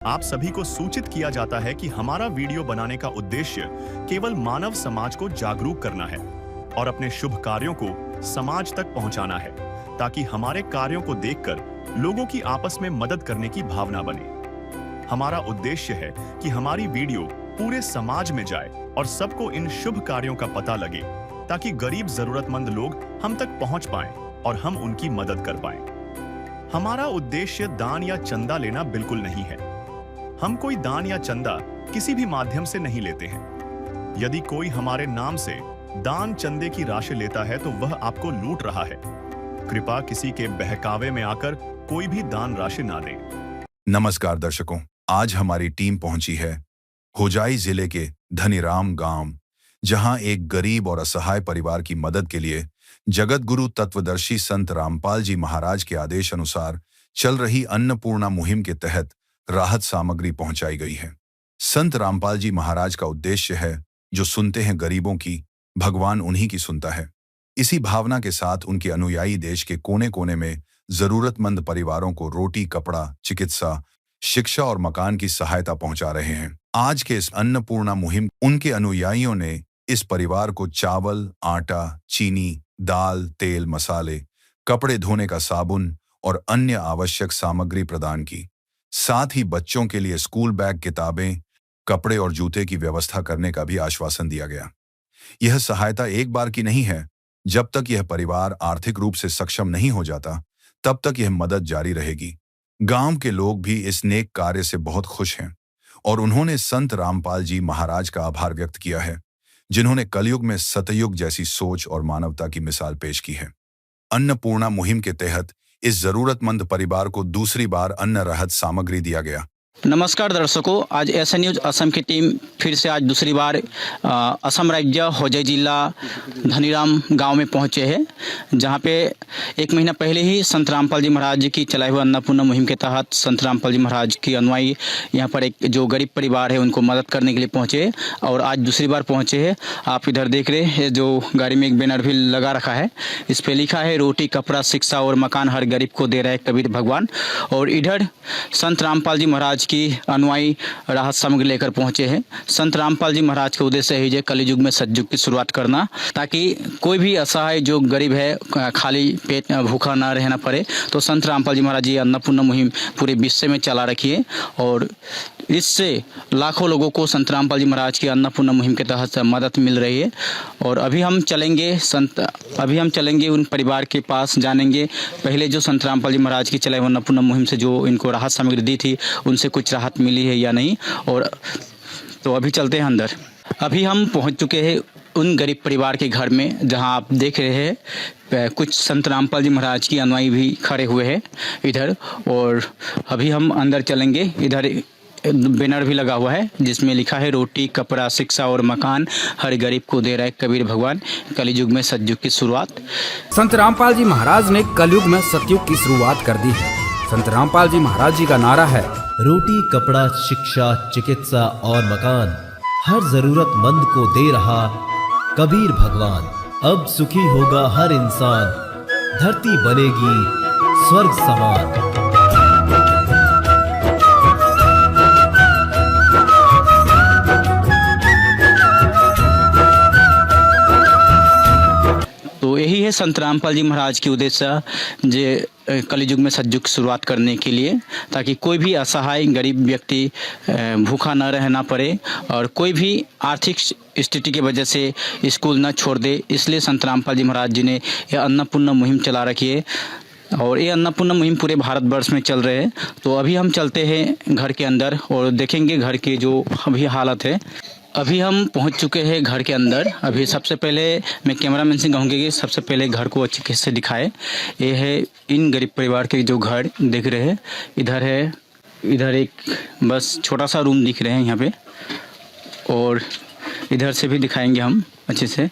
आप सभी को सूचित किया जाता है कि हमारा वीडियो बनाने का उद्देश्य केवल मानव समाज को जागरूक करना है और अपने शुभ कार्यों को समाज तक पहुंचाना है, ताकि हमारे कार्यों को देखकर लोगों की आपस में मदद करने की भावना बने। हमारा उद्देश्य है कि हमारी वीडियो पूरे समाज में जाए और सबको इन शुभ कार्यों का पता लगे, ताकि गरीब जरूरतमंद लोग हम तक पहुंच पाएं और हम उनकी मदद कर पाएं। हमारा उद्देश्य दान या चंदा लेना बिल्कुल नहीं है। हम कोई दान या चंदा किसी भी माध्यम से नहीं लेते हैं। यदि कोई हमारे नाम से दान चंदे की राशि लेता है तो वह आपको लूट रहा है। कृपया किसी के बहकावे में आकर कोई भी दान राशि ना दें। नमस्कार दर्शकों, आज हमारी टीम पहुंची है होजाई जिले के धनीराम गांव, जहां एक गरीब और असहाय परिवार की मदद के लिए जगत गुरु तत्वदर्शी संत रामपाल जी महाराज के आदेश अनुसार चल रही अन्नपूर्णा मुहिम के तहत राहत सामग्री पहुंचाई गई है। संत रामपाल जी महाराज का उद्देश्य है, जो सुनते हैं गरीबों की, भगवान उन्हीं की सुनता है। इसी भावना के साथ उनके अनुयायी देश के कोने कोने में जरूरतमंद परिवारों को रोटी, कपड़ा, चिकित्सा, शिक्षा और मकान की सहायता पहुंचा रहे हैं। आज के इस अन्नपूर्णा मुहिम उनके अनुयायियों ने इस परिवार को चावल, आटा, चीनी, दाल, तेल, मसाले, कपड़े धोने का साबुन और अन्य आवश्यक सामग्री प्रदान की। साथ ही बच्चों के लिए स्कूल बैग, किताबें, कपड़े और जूते की व्यवस्था करने का भी आश्वासन दिया गया। यह सहायता एक बार की नहीं है। जब तक यह परिवार आर्थिक रूप से सक्षम नहीं हो जाता, तब तक यह मदद जारी रहेगी। गांव के लोग भी इस नेक कार्य से बहुत खुश हैं और उन्होंने संत रामपाल जी महाराज का आभार व्यक्त किया है, जिन्होंने कलयुग में सतयुग जैसी सोच और मानवता की मिसाल पेश की है। अन्नपूर्णा मुहिम के तहत इस जरूरतमंद परिवार को दूसरी बार अन्न राहत सामग्री दिया गया। नमस्कार दर्शकों, आज एसएन न्यूज असम की टीम फिर से आज दूसरी बार असम राज्य होजाई जिला धनीराम गांव में पहुंचे हैं, जहां पे एक महीना पहले ही संत रामपाल जी महाराज जी की चलाई हुई अन्नपूर्णा मुहिम के तहत संत रामपाल जी महाराज की अनुयायी यहां पर एक जो गरीब परिवार है उनको मदद करने के लिए पहुंचे और आज दूसरी बार पहुंचे हैं। आप इधर देख रहे हैं, जो गाड़ी में एक बैनर भी लगा रखा है, इस पर लिखा है रोटी, कपड़ा, शिक्षा और मकान हर गरीब को दे रहे कबीर भगवान। और इधर संत रामपाल जी महाराज की अनुयायी राहत सामग्री लेकर पहुंचे हैं। संत रामपाल जी महाराज के उद्देश्य है जो कलयुग में सतयुग की शुरुआत करना, ताकि कोई भी असहाय जो गरीब है खाली पेट भूखा ना रहना पड़े। तो संत रामपाल जी महाराज जी अन्नपूर्णा मुहिम पूरे विश्व में चला रखी है और इससे लाखों लोगों को संत रामपाल जी महाराज की अन्नपूर्णा मुहिम के तहत मदद मिल रही है। और अभी हम चलेंगे उन परिवार के पास, जानेंगे पहले जो संत रामपाल जी महाराज की चलाई अन्नपूर्णा मुहिम से जो इनको राहत सामग्री दी थी उनसे कुछ राहत मिली है या नहीं। और तो अभी चलते हैं अंदर। अभी हम पहुंच चुके हैं उन गरीब परिवार के घर में, जहां आप देख रहे हैं कुछ संत रामपाल जी महाराज की अनुयायी भी खड़े हुए हैं इधर। और अभी हम अंदर चलेंगे। इधर बैनर भी लगा हुआ है जिसमें लिखा है रोटी, कपड़ा, शिक्षा और मकान हर गरीब को दे रहा है कबीर भगवान, कलयुग में सतयुग की शुरुआत। संत रामपाल जी महाराज ने कलयुग में सतयुग की शुरुआत कर दी है। संत रामपाल जी महाराज जी का नारा है रोटी, कपड़ा, शिक्षा, चिकित्सा और मकान हर जरूरतमंद को दे रहा कबीर भगवान। अब सुखी होगा हर इंसान, धरती बनेगी स्वर्ग समान। तो यही है संत रामपाल जी महाराज की उद्देश्य, जे कलयुग में सतयुग की शुरुआत करने के लिए, ताकि कोई भी असहाय गरीब व्यक्ति भूखा न रहना पड़े और कोई भी आर्थिक स्थिति की वजह से स्कूल न छोड़ दे। इसलिए संत रामपाल जी महाराज जी ने यह अन्नपूर्णा मुहिम चला रखी है और ये अन्नपूर्णा मुहिम पूरे भारतवर्ष में चल रहे हैं। तो अभी हम चलते हैं घर के अंदर और देखेंगे घर की जो अभी हालत है। अभी हम पहुंच चुके हैं घर के अंदर। अभी सबसे पहले मैं कैमरामैन से कहूँगी कि सबसे पहले घर को अच्छे से दिखाए। ये है इन गरीब परिवार के जो घर दिख रहे हैं। इधर है, इधर एक बस छोटा सा रूम दिख रहे हैं यहाँ पे, और इधर से भी दिखाएंगे हम अच्छे से।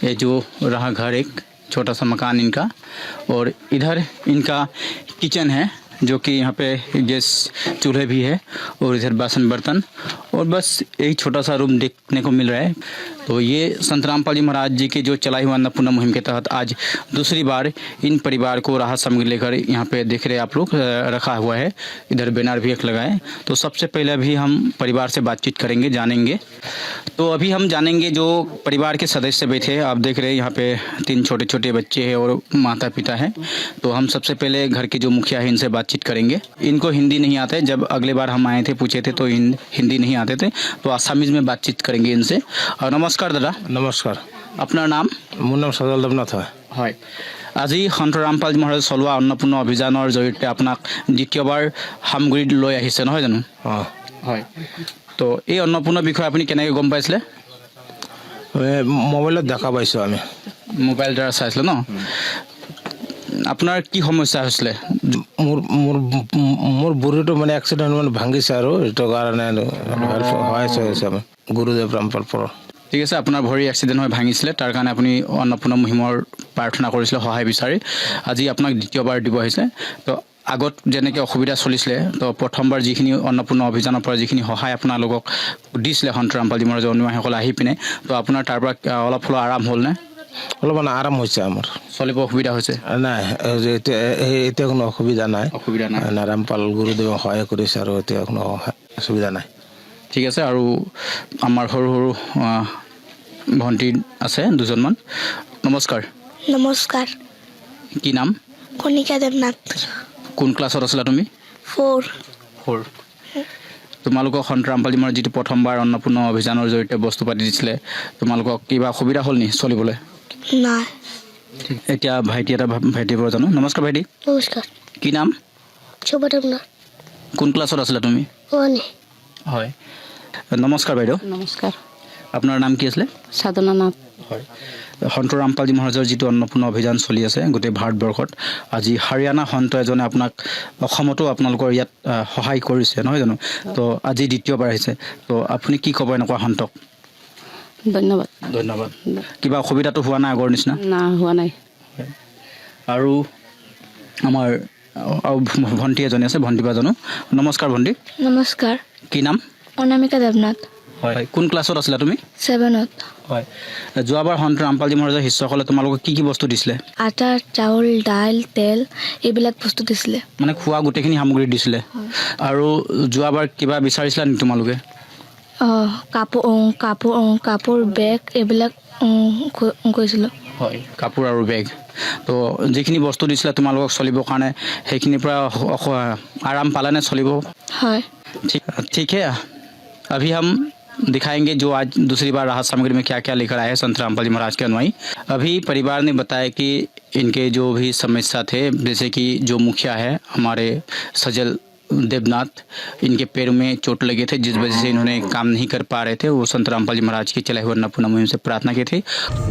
ये जो रहा घर, एक छोटा सा मकान इनका, और इधर इनका किचन है जो कि यहाँ पे गैस चूल्हे भी है और इधर बासन बर्तन और बस एक छोटा सा रूम देखने को मिल रहा है। तो ये संत रामपाल जी महाराज जी की जो चलाई हुई अन्नपूर्णा मुहिम के तहत आज दूसरी बार इन परिवार को राहत सामग्री लेकर यहाँ पे देख रहे आप लोग रखा हुआ है। इधर बैनर भी एक लगाए। तो सबसे पहले अभी हम परिवार से बातचीत करेंगे, जानेंगे। तो अभी हम जानेंगे जो परिवार के सदस्य बैठे, आप देख रहे हैं यहाँ पे 3 छोटे छोटे बच्चे हैं और माता पिता हैं। तो हम सबसे पहले घर के जो मुखिया है इनसे बातचीत करेंगे। इनको हिंदी नहीं आता है, जब अगले बार हम आए थे पूछे थे तो हिंदी नहीं आते थे, तो आसामीज में बातचीत करेंगे इनसे। और नमस्कार दादा। নমস্কাৰ, আপনার নাম? মোৰ নাম সজল দেৱনাথ হয়। হয়, আজি সন্ত ৰামপাল মহাৰাজ চলোৱা অন্নপূৰ্ণা অভিযানৰ জৰিয়তে আপোনাক দ্বিতীয়বাৰ সামগ্ৰী লৈ আহিছে নহয় জানো? অঁ, হয়। তো এই অন্নপূৰ্ণাৰ বিষয়ে আপুনি কেনেকৈ গম পাইছিলে? মোবাইলত দেখা পাইছোঁ আমি। মোবাইল দ্বাৰা চাইছিলে ন? আপোনাৰ কি সমস্যা হৈছিলে? মোৰ মোৰ মোৰ বুঢ়ীটো মানে এক্সিডেণ্ট মানে ভাঙিছে আৰু এইটো কাৰণে হেল্প সহায় হৈছে আমি গুৰুদেৱ ৰামপাল পৰা। ঠিক আছে, আপোনাৰ ভৰি এক্সিডেণ্ট হৈ ভাঙিছিলে, তাৰ কাৰণে আপুনি অন্নপূৰ্ণা মুহিমৰ প্ৰাৰ্থনা কৰিছিলে সহায় বিচাৰি। আজি আপোনাক দ্বিতীয়বাৰ দিব আহিছে। তো আগত যেনেকৈ অসুবিধা চলিছিলে, তো প্ৰথমবাৰ যিখিনি অন্নপূৰ্ণা অভিযানৰ পৰা যিখিনি সহায় আপোনালোকক দিছিলে সন্ত ৰামপালজী মহাৰাজৰ অনুয়ায়ীসকলে আহি পিনে, তো আপোনাৰ তাৰ পৰা অলপ হ'লেও আৰাম হ'লনে? অলপমান আৰাম হৈছে আমাৰ, চলিব অসুবিধা হৈছে? নাই, এতিয়া কোনো অসুবিধা নাই। অসুবিধা নাই। ৰামপাল গুৰুদেৱে সহায় কৰিছে আৰু এতিয়া কোনো অসুবিধা নাই। ঠিক আছে। আৰু আমাৰ সৰু সৰু ভণ্টি আছে দুজনমান। নমস্কাৰ। নমস্কাৰ, কি নাম? কণিকা দেৱনাথ। কোন ক্লাছত আছিলা তুমি? 4। 4। তোমালোকক সন্ত ৰামপাল মহাৰাজ যিটো প্ৰথমবাৰ অন্নপূৰ্ণা অভিযানৰ জৰিয়তে বস্তু পাতি দিছিলে, তোমালোকক কিবা অসুবিধা হ'ল নি চলিবলৈ? নাই। এতিয়া ভাইটিৰ পৰা জানো। নমস্কাৰ ভাইটি। নমস্কাৰ। কি নাম? শুভ দেৱনাথ। কোন ক্লাছত আছিলা তুমি? 1। হয়। নমস্কাৰ বাইদেউ। নমস্কাৰ। আপোনাৰ নাম কি আছিলে? সাধনা নাথ। হয়। সন্ত ৰামপালজী মহাৰাজৰ যিটো অন্নপূৰ্ণা অভিযান চলি আছে গোটেই ভাৰতবৰ্ষত, আজি হাৰিয়ানা সন্ত এজনে আপোনাক অসমতো আপোনালোকৰ ইয়াত সহায় কৰিছে নহয় জানো? তো আজি দ্বিতীয়বাৰ আহিছে, তো আপুনি কি ক'ব এনেকুৱা সন্তক? ধন্যবাদ। ধন্যবাদ। কিবা অসুবিধাটো হোৱা নাই আগৰ নিচিনা? না, হোৱা নাই। আৰু আমাৰ ভণ্টি এজনী আছে, ভণ্টি বা জানো। নমস্কাৰ ভণ্টি। নমস্কাৰ। কি নাম? অনামিকা দেৱনাথ। হয়। কোন ক্লাছত আছিলা তুমি? 7ত। হয়। যোৱাবাৰ সন্ত ৰামপালজী মহাৰাজৰ শিষ্যসকলে তোমালোকক কি কি বস্তু দিছিলে? আটা, চাউল, দাইল, তেল এইবিলাক বস্তু দিছিলে। মানে খোৱা গোটেইখিনি সামগ্ৰী দিছিলে। আৰু যোৱাবাৰ কিবা বিচাৰিছিলা নেকি তোমালোকে? কাপোৰ, বেগ এইবিলাক কৈছিলোঁ। হয়, কাপোৰ আৰু বেগ। তো যিখিনি বস্তু দিছিলে তোমালোকক চলিবৰ কাৰণে, সেইখিনিৰ পৰা আৰাম পালেনে চলিব? হয়। ठीक है। अभी हम दिखाएंगे जो आज दूसरी बार राहत सामग्री में क्या क्या लेकर आए हैं संत रामपाल जी महाराज के अनुयायी। अभी परिवार ने बताया कि इनके जो भी समस्या थे, जैसे कि जो मुखिया है हमारे सजल देवनाथ, इनके पैर में चोट लगे थे जिस वजह से इन्होंने काम नहीं कर पा रहे थे। वो संत रामपाल जी महाराज की चलाए हुए अन्नपूर्णा मुहिम से प्रार्थना की थी।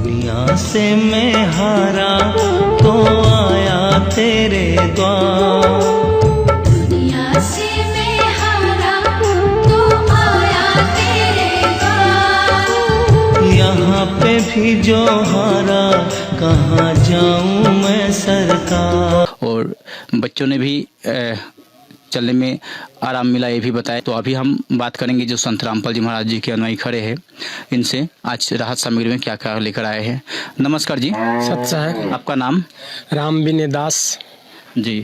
दुनिया से मैं हारा तो आया तेरे द्वार, दुनिया से मैं हारा तो आया तेरे द्वार, यहाँ पे भी जो हारा कहाँ जाऊँ मैं सरकार। और बच्चों ने भी चलने में आराम मिला, ये भी बताया। तो अभी हम बात करेंगे जो संत रामपाल जी महाराज जी के अनुयायी खड़े हैं, इनसे आज राहत सामग्री में क्या क्या लेकर आए हैं। नमस्कार जी। सच्चा है। आपका नाम? राम विनय दास जी।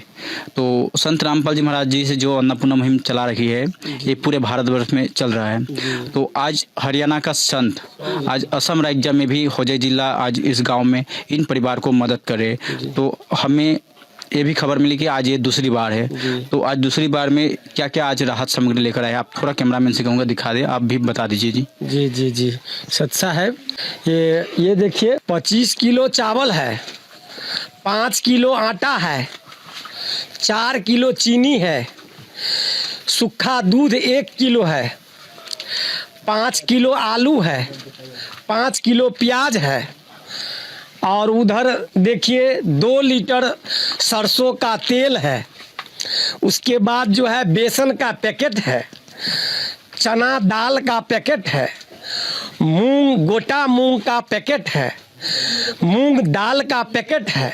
तो संत रामपाल जी महाराज जी से जो अन्नपूर्णा मुहिम चला रही है, ये पूरे भारतवर्ष में चल रहा है। तो आज हरियाणा का संत आज असम राज्य में भी होजाई जिला आज इस गांव में इन परिवार को मदद करे। तो हमें ये भी खबर मिली कि आज ये दूसरी बार है। तो आज दूसरी बार में क्या क्या आज राहत सामग्री लेकर आए? आप थोड़ा कैमरामैन से कहूँगा दिखा दे, आप भी बता दीजिए जी। जी जी जी सच्चा है। ये देखिए 25 किलो चावल है, 5 किलो आटा है, 4 किलो चीनी है, सूखा दूध 1 किलो है, 5 किलो आलू है, 5 किलो प्याज है, और उधर देखिए 2 लीटर सरसों का तेल है। उसके बाद जो है बेसन का पैकेट है, चना दाल का पैकेट है, गोटा मूंग का पैकेट है, मूंग दाल का पैकेट है,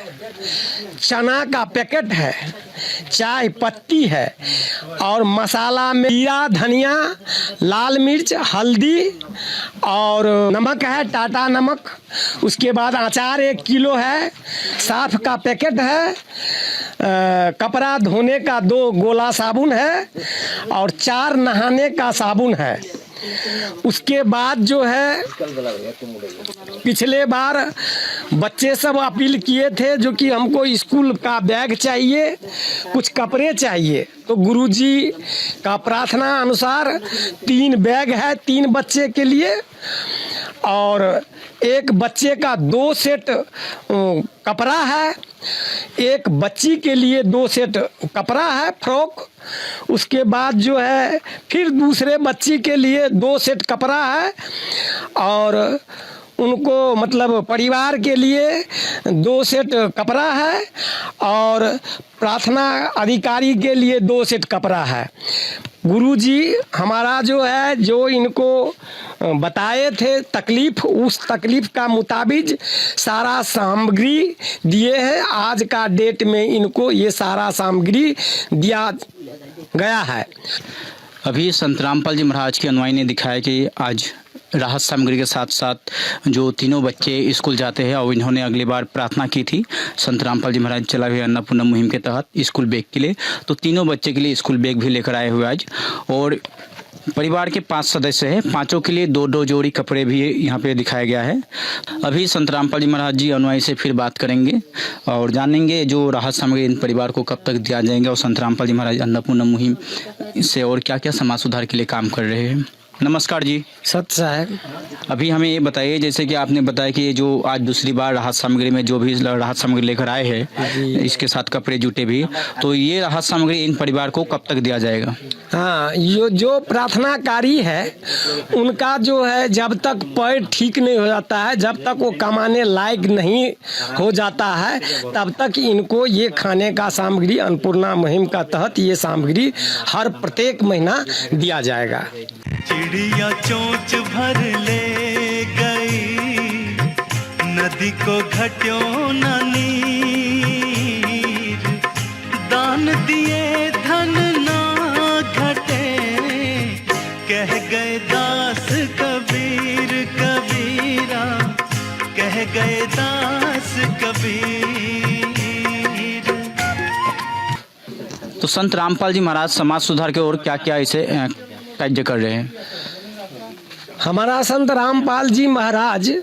चना का पैकेट है, चाय पत्ती है और मसाला में जीरा, धनिया, लाल मिर्च, हल्दी और नमक है, टाटा नमक। उसके बाद अचार 1 किलो है, साफ का पैकेट है, कपड़ा धोने का 2 गोला साबुन है और 4 नहाने का साबुन है। उसके बाद जो है पिछले बार बच्चे सब अपील किए थे जो कि हमको स्कूल का बैग चाहिए, कुछ कपड़े चाहिए, तो गुरुजी का प्रार्थना अनुसार 3 बैग है 3 बच्चे के लिए और 1 बच्चे का 2 सेट कपड़ा है, 1 बच्ची के लिए 2 सेट कपड़ा है फ्रॉक। उसके बाद जो है फिर दूसरे बच्ची के लिए 2 सेट कपड़ा है और उनको मतलब परिवार के लिए 2 सेट कपड़ा है और प्रार्थना अधिकारी के लिए 2 सेट कपड़ा है। गुरुजी हमारा जो है जो इनको बताए थे तकलीफ, उस तकलीफ का मुताबिक सारा सामग्री दिए हैं। आज का डेट में इनको ये सारा सामग्री दिया गया है। अभी संत रामपाल जी महाराज के अनुयायी ने दिखाया कि आज राहत सामग्री के साथ साथ जो तीनों बच्चे स्कूल जाते हैं और इन्होंने अगली बार प्रार्थना की थी संत रामपाल जी महाराज चला हुए अन्नपूर्णा मुहिम के तहत स्कूल बैग के लिए, तो तीनों बच्चे के लिए स्कूल बैग भी लेकर आए हुए आज। और परिवार के 5 सदस्य हैं, 5 के लिए 2-2 जोड़ी कपड़े भी यहाँ पे दिखाया गया है। अभी संत रामपाल जी महाराज जी अनुयायी से फिर बात करेंगे और जानेंगे जो राहत सामग्री इन परिवार को कब तक दिया जाएंगे और संत रामपाल जी महाराज अन्नपूर्णा मुहिम से और क्या क्या समाज सुधार के लिए काम कर रहे हैं। नमस्कार जी। सत साहब, अभी हमें ये बताइए, जैसे कि आपने बताया कि ये जो आज दूसरी बार राहत सामग्री में जो भी राहत सामग्री लेकर आए हैं, इसके साथ कपड़े जूते भी, तो ये राहत सामग्री इन परिवार को कब तक दिया जाएगा? हाँ, ये जो प्रार्थनाकारी है उनका जो है जब तक पैर ठीक नहीं हो जाता है, जब तक वो कमाने लायक नहीं हो जाता है, तब तक इनको ये खाने का सामग्री अन्नपूर्णा मुहिम का तहत ये सामग्री हर प्रत्येक महीना दिया जाएगा। चिड़िया चोंच भर ले गई, नदी को घट्यों न नीर, दान दिए धन ना घटे, कह गए दास कबीर कबीरा, कह गए दास कबीर। तो संत रामपाल जी महाराज समाज सुधार के और क्या क्या इसे कार्य कर रहे हैं? हमारा संत रामपाल जी महाराज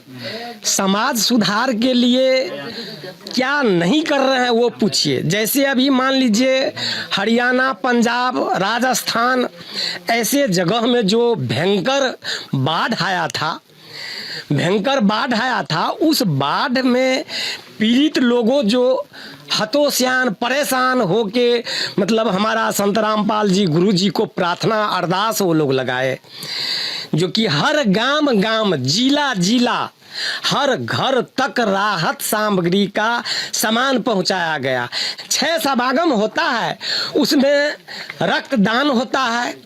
समाज सुधार के लिए क्या नहीं कर रहे हैं वो पूछिए। जैसे अभी मान लीजिए हरियाणा, पंजाब, राजस्थान ऐसे जगह में जो भयंकर बाढ़ आया था, उस बाढ़ में पीड़ित लोगों जो हतोत्साहित परेशान होके मतलब हमारा संत रामपाल जी गुरु जी को प्रार्थना अरदास वो लोग लगाए, जो कि हर गांव जिला हर घर तक राहत सामग्री का सामान पहुंचाया गया। 6 समागम होता है, उसमें रक्तदान होता है,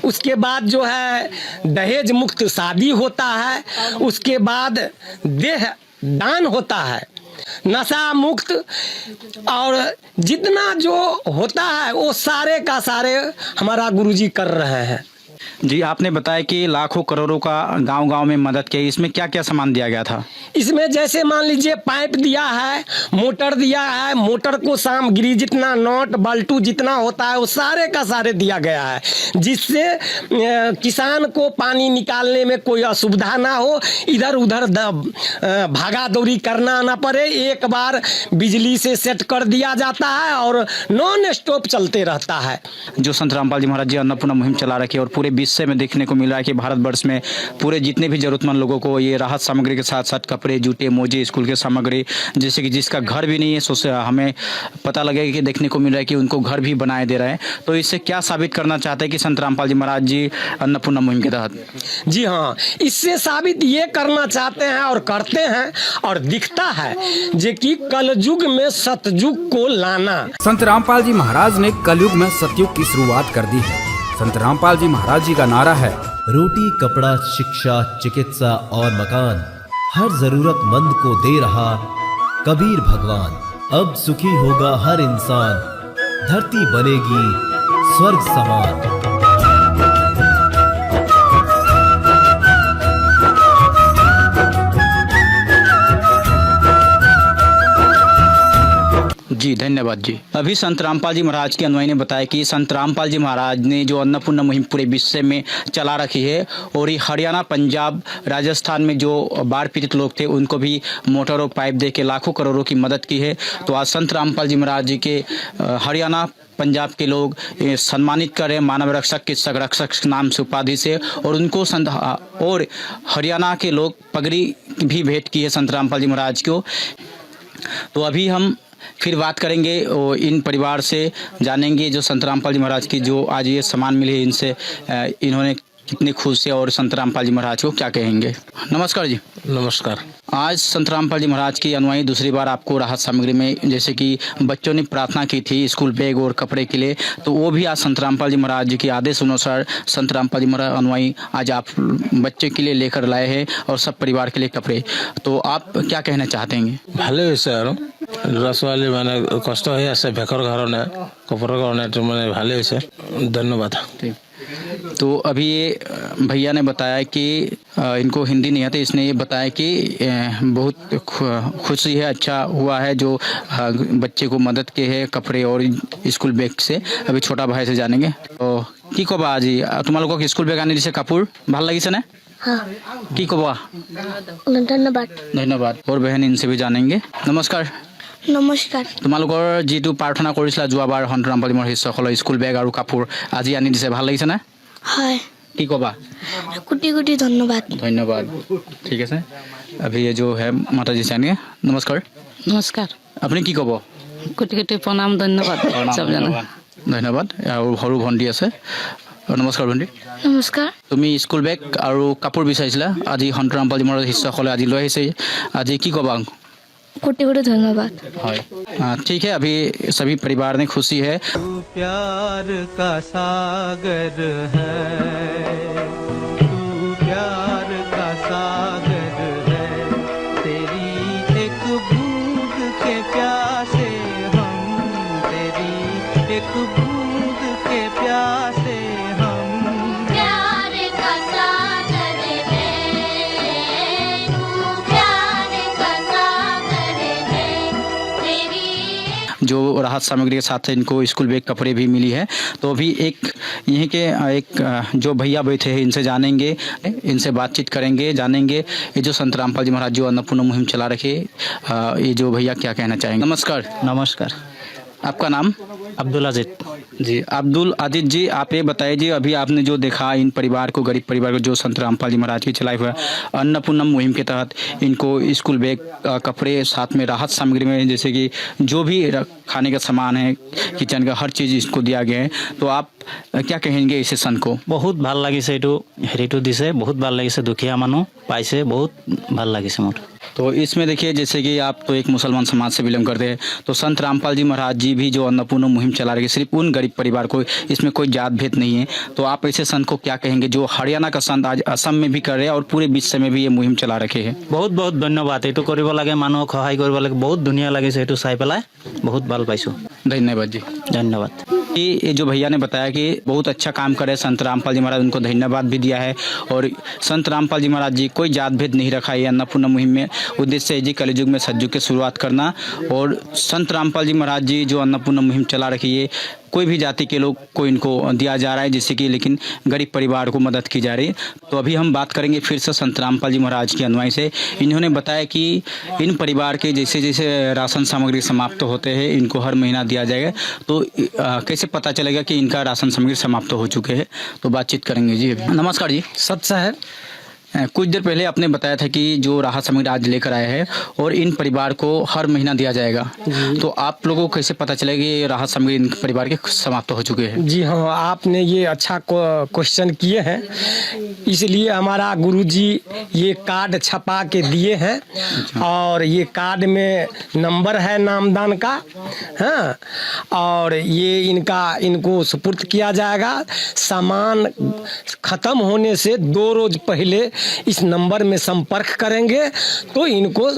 उसके बाद जो है दहेज मुक्त शादी होता है, उसके बाद देह दान होता है, नशा मुक्त, और जितना जो होता है वो सारे का सारे हमारा गुरुजी कर रहे हैं। जी, आपने बताया कि लाखों करोड़ों का गांव-गांव में मदद की, इसमें क्या क्या सामान दिया गया था? इसमें जैसे मान लीजिए पाइप दिया है, मोटर दिया है, मोटर को सामग्री जितना नट बल्टू जितना होता है वो सारे का सारे दिया गया है, जिससे किसान को पानी निकालने में कोई असुविधा ना हो, इधर उधर भागा दौड़ी करना ना पड़े। एक बार बिजली से सेट कर दिया जाता है और नॉन स्टॉप चलते रहता है। जो संत रामपाल जी महाराज जी अन्नपूर्णा मुहिम चला रखी है और पूरे विश्व में देखने को मिल रहा है कि भारतवर्ष में पूरे जितने भी जरूरतमंद लोगों को ये राहत सामग्री के साथ साथ कपड़े, जूते, मोजे, स्कूल के सामग्री, जैसे कि जिसका घर भी नहीं है सो हमें पता लगेगा कि देखने को मिल रहा है कि उनको घर भी बनाए दे रहे हैं। तो इससे क्या साबित करना चाहते हैं कि संत रामपाल जी महाराज जी अन्नपूर्णा मुहिम के तहत? जी हाँ, इससे साबित ये करना चाहते हैं और करते हैं और दिखता है जो कि कलयुग में सतयुग को लाना। संत रामपाल जी महाराज ने कलयुग में सतयुग की शुरुआत कर दी है। संत रामपाल जी महाराज जी का नारा है, रोटी, कपड़ा, शिक्षा, चिकित्सा और मकान हर जरूरतमंद को दे रहा कबीर भगवान। अब सुखी होगा हर इंसान, धरती बनेगी स्वर्ग समान। जी धन्यवाद जी। अभी संत रामपाल जी महाराज के अनुयायी ने बताया कि संत रामपाल जी महाराज ने जो अन्नपूर्णा मुहिम पूरे विश्व में चला रखी है और ये हरियाणा, पंजाब, राजस्थान में जो बाढ़ पीड़ित लोग थे उनको भी मोटर और पाइप दे के लाखों करोड़ों की मदद की है। तो आज संत रामपाल जी महाराज जी के हरियाणा, पंजाब के लोग सम्मानित कर रहे हैं मानव रक्षक के संरक्षक नाम से उपाधि से, और उनको और हरियाणा के लोग पगड़ी भी भेंट की है संत रामपाल जी महाराज को। तो अभी हम फिर बात करेंगे और इन परिवार से जानेंगे जो संत रामपाल जी महाराज की जो आज ये सामान मिले इनसे इन्होंने कितनी खुश है और संत रामपाल जी महाराज को क्या कहेंगे। नमस्कार जी। नमस्कार। आज संत रामपाल जी महाराज की अनुयायी दूसरी बार आपको राहत सामग्री में, जैसे कि बच्चों ने प्रार्थना की थी स्कूल बैग और कपड़े के लिए, तो वो भी आज संत रामपाल जी महाराज जी के आदेश अनुसार संत रामपाल जी महाराज अनुयायी आज आप बच्चे के लिए लेकर लाए हैं और सब परिवार के लिए कपड़े। तो आप क्या कहना चाहते हैं? ভালে হৈছে আৰু ল'ৰা ছোৱালী মানে কষ্ট হৈ আছে ভেকৰ কাৰণে কপৰৰ কাৰণে তো মানে ভালে হৈছে। ধন্যবাদ। तो अभी ये भैया ने बताया कि इनको हिंदी नहीं आती, इसने ये बताया कि बहुत खुशी है, अच्छा हुआ है जो बच्चे को मदद के है कपड़े और स्कूल बैग से। अभी छोटा भाई से जानेंगे। तो की कबा আজি তোমালোকক স্কুল বেগ আনি দিছে কাপোৰ, ভাল লাগিছে নে? কি কবা? ধন্যবাদ। ধন্যবাদ। और बहन इनसे भी जानेंगे। नमस्कार। নমস্কাৰ। তোমালোকৰ যিটো প্ৰাৰ্থনা কৰিছিলা যোৱাবাৰ সন্ত ৰামপাল জীৰ শিষ্যসকলৰ স্কুল বেগ আৰু কাপোৰ আজি আনি দিছে, ভাল লাগিছে নে? হয়। কি কবা? কোটি কোটি ধন্যবাদ। धन्यवाद। ठीक है। अभी ये जो है माता जी से आएंगे। नमस्कार। नमस्कार। আপুনি কি ক'ব? কোটি কোটি প্ৰণাম, ধন্যবাদ চব জানো। ধন্যবাদ। আৰু সৰু ভণ্টি আছে। নমস্কাৰ ভণ্টি। নমস্কাৰ। তুমি স্কুল বেগ আৰু কাপোৰ বিচাৰিছিলা, আজি সন্ত ৰামপাল জীৰ শিষ্যসকলে আজি লৈ আহিছে, আজি কি ক'বা? কোটি কোটি ধন্যবাদ। ठीक है। अभी सभी परिवार ने खुशी है। तू प्यार का सागर है, तू प्यार का सागर है, तेरी एक बूंद के प्यासे हम, तेरी एक बूंद के प्यासे हम। प्यार का सागर है, तू प्यार का सागर है, तेरी। जो राहत सामग्री के साथ इनको स्कूल बैग कपड़े भी मिली है। तो अभी एक यहीं के एक जो भैया बैठे हैं इनसे जानेंगे, इनसे बातचीत करेंगे, जानेंगे ये जो संत रामपाल जी महाराज जो अन्नपूर्णा मुहिम चला रखे, ये जो भैया क्या कहना चाहेंगे। नमस्कार। नमस्कार। आपका नाम? अब्दुल अजीज जी। अब्दुल अजीज जी, आप ये बताइए जी, अभी आपने जो देखा इन परिवार को, गरीब परिवार को जो संत रामपाल जी महाराज की चलाई हुआ अन्नपूर्णा मुहिम के तहत इनको स्कूल बैग, कपड़े, साथ में राहत सामग्री में जैसे कि जो भी खाने का सामान है, किचन का हर चीज़ इसको दिया गया है, तो आप क्या कहेंगे इस संत को? बहुत ভাল লাগিছে, এইটো হেৰিটো দিছে, বহুত ভাল লাগিছে, দুখীয়া মানুহ পাইছে, বহুত ভাল লাগিছে মোৰ। तो इसमें देखिए जैसे कि आप तो एक मुसलमान समाज से बिलोंग करते हैं, तो संत रामपाल जी महाराज जी भी जो अन्नपूर्णा मुहिम चला रहे हैं सिर्फ उन गरीब परिवार को, इसमें कोई जात भेद नहीं है। तो आप ऐसे संत को क्या कहेंगे जो हरियाणा का संत आज असम में भी कर रहे हैं और पूरे विश्व में भी ये मुहिम चला रखे हैं? বহুত বহুত ধন্যবাদ। এইটো কৰিব লাগে, মানুহক সহায় কৰিব লাগে। বহুত ধুনীয়া লাগিছে এইটো চাই পেলাই, বহুত ভাল পাইছোঁ। धन्यवाद जी। ধন্যবাদ। ये जो भैया ने बताया कि बहुत अच्छा काम करे संत रामपाल जी महाराज, उनको धन्यवाद भी दिया है। और संत रामपाल जी महाराज जी कोई जात भेद नहीं रखा है अन्नपूर्णा मुहिम में। उद्देश्य है जी कलयुग में सतयुग की शुरुआत करना, और संत रामपाल जी महाराज जी जो अन्नपूर्णा मुहिम चला रखी है कोई भी जाति के लोग को इनको दिया जा रहा है, जिससे कि लेकिन गरीब परिवार को मदद की जा रही है। तो अभी हम बात करेंगे फिर से संत रामपाल जी महाराज के अनुयायी से। इन्होंने बताया कि इन परिवार के जैसे जैसे राशन सामग्री समाप्त होते हैं इनको हर महीना दिया जाएगा। तो कैसे पता चलेगा कि इनका राशन सामग्री समाप्त हो चुके हैं? तो बातचीत करेंगे जी। नमस्कार जी। सच है। कुछ देर पहले आपने बताया था कि जो राहत सामग्री आज लेकर आए हैं और इन परिवार को हर महीना दिया जाएगा, तो आप लोगों को कैसे पता चलेगा कि राहत सामग्री इन परिवार के समाप्त हो चुके हैं? जी हाँ, आपने ये अच्छा क्वेश्चन किए हैं, इसलिए हमारा गुरुजी ये कार्ड छपा के दिए हैं और ये कार्ड में नंबर है नामदान का, हाँ, और ये इनको सुपुर्द किया जाएगा। सामान खत्म होने से 2 रोज पहले इस नंबर में संपर्क करेंगे तो इनको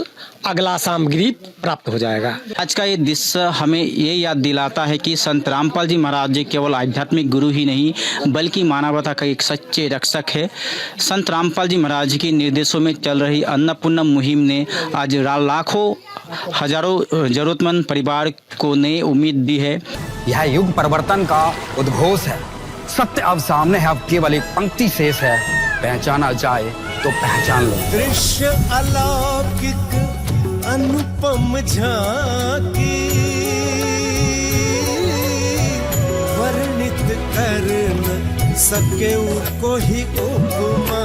अगला सामग्री प्राप्त हो जाएगा। आज का ये दृश्य हमें ये याद दिलाता है कि संत रामपाल जी महाराज जी केवल आध्यात्मिक गुरु ही नहीं बल्कि मानवता का एक सच्चे रक्षक है। संत रामपाल जी महाराज के निर्देशों में चल रही अन्नपूर्णा मुहिम ने आज लाखों हजारों जरूरतमंद परिवार को नई उम्मीद दी है। यह युग परिवर्तन का उद्घोष है। सत्य अब सामने है, अब केवल एक पंक्ति शेष है, पहचाना जाए तो पहचान लो। दृश्य अलौकिक अनुपम झांकी वर्णित कर न सके कोई उपमा,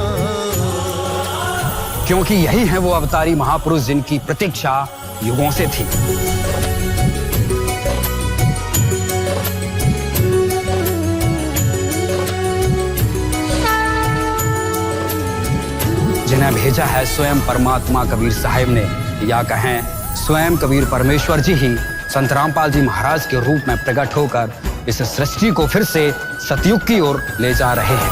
क्योंकि यही है वो अवतारी महापुरुष जिनकी प्रतीक्षा युगों से थी। जिन्हें भेजा है स्वयं परमात्मा कबीर साहिब ने, या कहें स्वयं कबीर परमेश्वर जी ही संत रामपाल जी महाराज के रूप में प्रकट होकर इस सृष्टि को फिर से सतयुग की ओर ले जा रहे हैं।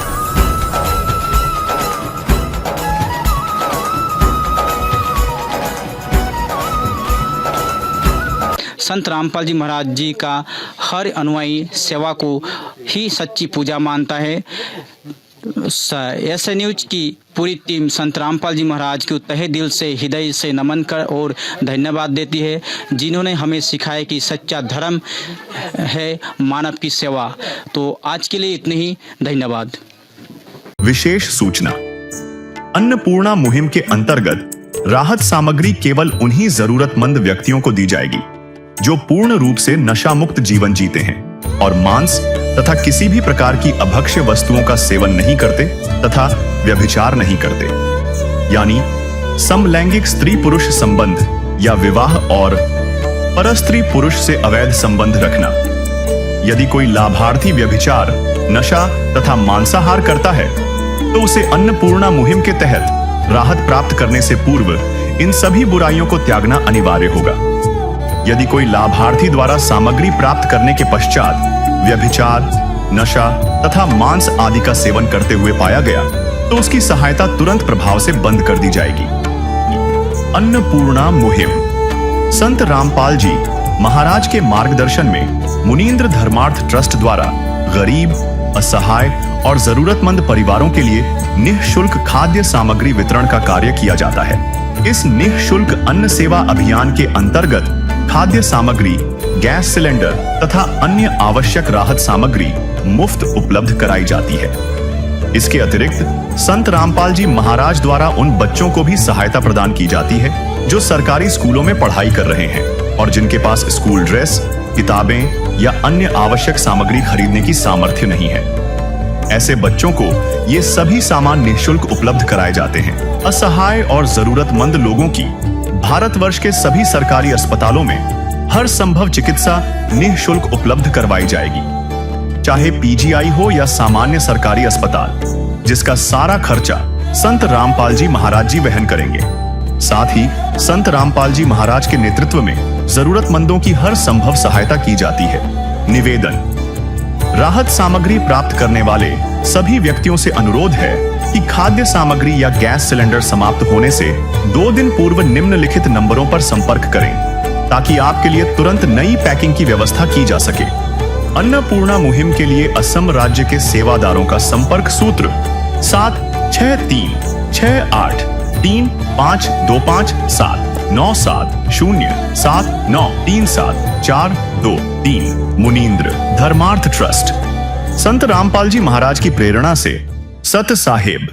संत रामपाल जी महाराज जी का हर अनुयायी सेवा को ही सच्ची पूजा मानता है। एस न्यूज की पूरी टीम संत रामपाल जी महाराज को तहे दिल से हृदय से नमन कर और धन्यवाद देती है, जिन्होंने हमें सिखाया कि सच्चा धर्म है मानव की सेवा। तो आज के लिए इतने ही, धन्यवाद। विशेष सूचना, अन्नपूर्णा मुहिम के अंतर्गत राहत सामग्री केवल उन्हीं जरूरतमंद व्यक्तियों को दी जाएगी जो पूर्ण रूप से नशा मुक्त जीवन जीते हैं और मांस तथा किसी भी प्रकार की अभक्ष्य वस्तुओं का सेवन नहीं करते तथा व्यभिचार नहीं करते, यानी समलैंगिक स्त्री पुरुष संबंध या विवाह और परस्त्री पुरुष से अवैध संबंध रखना। यदि कोई लाभार्थी व्यभिचार, नशा तथा मांसाहार करता है तो उसे अन्नपूर्णा मुहिम के तहत राहत प्राप्त करने से पूर्व इन सभी बुराइयों को त्यागना अनिवार्य होगा। यदि कोई लाभार्थी द्वारा सामग्री प्राप्त करने के पश्चात व्यभिचार, नशा तथा मांस आदि का सेवन करते हुए पाया गया तो उसकी सहायता तुरंत प्रभाव से बंद कर दी जाएगी। अन्नपूर्णा मुहिम संत रामपाल जी महाराज के मार्गदर्शन में मुनींद्र धर्मार्थ ट्रस्ट द्वारा गरीब, असहाय और जरूरतमंद परिवारों के लिए निःशुल्क खाद्य सामग्री वितरण का कार्य किया जाता है। इस निःशुल्क अन्न सेवा अभियान के अंतर्गत खाद्य सामग्री, गैस सिलेंडर तथा अन्य आवश्यक राहत सामग्री मुफ्त उपलब्ध कराई जाती है। इसके अतिरिक्त संत रामपाल जी महाराज द्वारा उन बच्चों को भी सहायता प्रदान की जाती है जो सरकारी स्कूलों में पढ़ाई कर रहे हैं और जिनके पास स्कूल ड्रेस, किताबें या अन्य आवश्यक सामग्री खरीदने की सामर्थ्य नहीं है। ऐसे बच्चों को ये सभी सामान निःशुल्क उपलब्ध कराए जाते हैं। असहाय और जरूरतमंद लोगों की भारतवर्ष के सभी सरकारी अस्पतालों में हर संभव चिकित्सा निःशुल्क उपलब्ध करवाई जाएगी, चाहे पीजीआई हो या सामान्य सरकारी अस्पताल, जिसका सारा खर्चा संत रामपाल जी महाराज जी वहन करेंगे। साथ ही संत रामपाल जी महाराज के नेतृत्व में जरूरतमंदों की हर संभव सहायता की जाती है। निवेदन, राहत सामग्री प्राप्त करने वाले सभी व्यक्तियों से अनुरोध है कि खाद्य सामग्री या गैस सिलेंडर समाप्त होने से 2 दिन पूर्व निम्नलिखित नंबरों पर संपर्क करें ताकि आपके लिए तुरंत नई पैकिंग की व्यवस्था की जा सके। अन्नपूर्णा मुहिम के लिए असम राज्य के सेवादारों का संपर्क सूत्र 76625352579707937423 मुनींद्र धर्मार्थ ट्रस्ट। संत रामपाल जी महाराज की प्रेरणा से सत साहेब